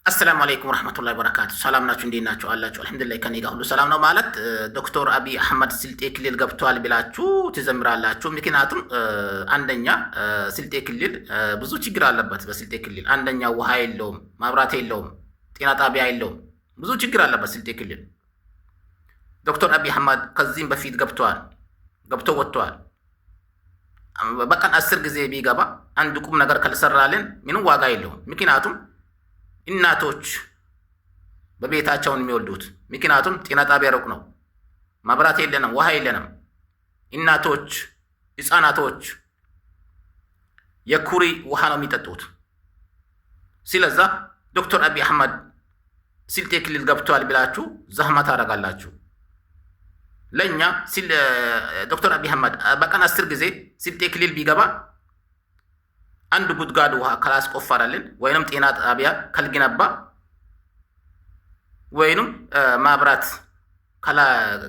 አሰላሙ አለይኩም ወረህመቱላሂ ወበረካቱ። ሰላም ናችሁ? እንዴት ናችሁ? አላችሁ? አልሐምዱሊላህ ከኔ ጋር ሁሉ ሰላም ነው። ማለት ዶክተር አብይ አህመድ ስልጤ ክልል ገብተዋል ብላችሁ ትዘምራላችሁ። ምክንያቱም አንደኛ ስልጤ ክልል ብዙ ችግር አለበት። በስልጤ ክልል አንደኛ ውሃ የለውም፣ ማብራት የለውም፣ ጤና ጣቢያ የለውም። ብዙ ችግር አለበት ስልጤ ክልል። ዶክተር አብይ አህመድ ከዚህም በፊት ገብቶ ወጥተዋል። በቀን 10 ጊዜ ቢገባ አንድ ቁም ነገር ካልሰራልን ምንም ዋጋ የለውም። ምክንያቱም እናቶች በቤታቸውን የሚወልዱት ምክንያቱም ጤና ጣቢያ ሩቅ ነው፣ መብራት የለንም፣ ውሃ የለንም። እናቶች ህፃናቶች የኩሪ ውሃ ነው የሚጠጡት። ስለዛ ዶክተር አብይ አህመድ ስልጤ ክልል ገብተዋል ብላችሁ ዘህማ ታደርጋላችሁ። ለእኛ ዶክተር አብይ አህመድ በቀን 10 ጊዜ ስልጤ ክልል ቢገባ አንድ ጉድጓድ ውሃ ካላስቆፈረልን ወይንም ጤና ጣቢያ ካልገነባ ወይንም ማብራት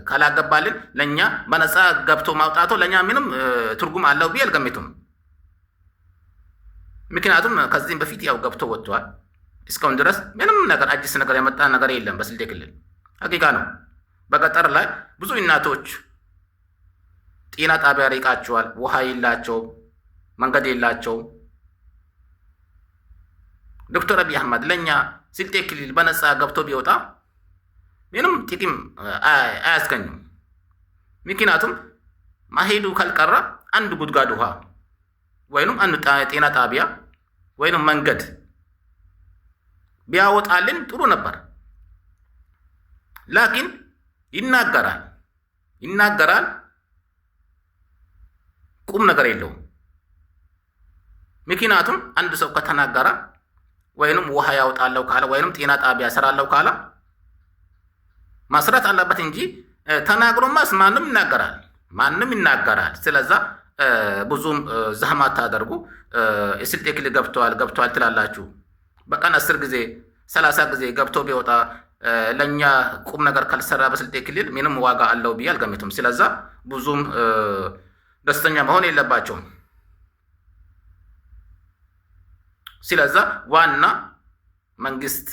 ካላገባልን ለኛ በነፃ ገብቶ ማውጣቱ ለኛ ምንም ትርጉም አለው ብዬ አልገምትም። ምክንያቱም ከዚህም በፊት ያው ገብቶ ወጥቷል። እስካሁን ድረስ ምንም ነገር አዲስ ነገር የመጣ ነገር የለም በስልጤ ክልል። ሀቂቃ ነው። በገጠር ላይ ብዙ እናቶች ጤና ጣቢያ ርቃቸዋል፣ ውሃ የላቸው፣ መንገድ የላቸው። ዶክተር አብይ አህመድ ለኛ ስልጤ ክልል በነፃ ገብቶ ቢወጣ ምንም ጥቅም አያስገኝም። ምክንያቱም ማሄዱ ካልቀረ አንድ ጉድጓድ ውሃ ወይንም አንድ ጤና ጣቢያ ወይንም መንገድ ቢያወጣልን ጥሩ ነበር። ላኪን ይናገራል፣ ቁም ነገር የለውም። ምክንያቱም አንድ ሰው ከተናገረ ወይንም ውሃ ያወጣለው ካለ ወይንም ጤና ጣቢያ ሰራለው ካለ ማስራት አለበት እንጂ ተናግሮማስ ማንም ይናገራል። ስለዛ ብዙም ዘህማ ታደርጉ። የስልጤ ክልል ገብተዋል ትላላችሁ። በቀን 10 ጊዜ 30 ጊዜ ገብቶ ቢወጣ ለኛ ቁም ነገር ካልሰራ በስልጤ ክልል ምንም ዋጋ አለው ብዬ አልገምትም። ስለዛ ብዙም ደስተኛ መሆን የለባቸውም። ስለዛ ዋና መንግስት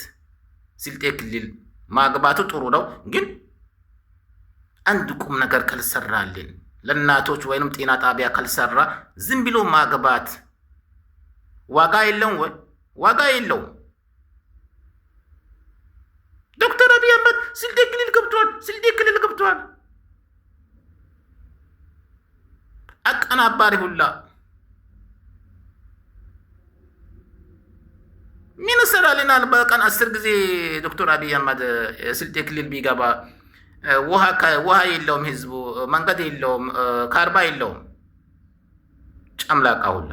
ስልጤ ክልል ማግባቱ ጥሩ ነው፣ ግን አንድ ቁም ነገር ካልሰራልን ለእናቶች ወይንም ጤና ጣቢያ ካልሰራ ዝም ብሎ ማግባት ዋጋ የለውም ወይ? ዋጋ የለውም። ዶክተር አብይ አህመድ ስልጤ ክልል ገብቷል። አቀናባሪ ሁላ ምን ሰራልናል? በቀን 10 ጊዜ ዶክተር አብይ አህመድ ስልጤ ክልል ቢገባ ውሃ የለውም፣ ህዝቡ መንገድ የለውም፣ ካርባ የለውም። ጨምላቃ ሁላ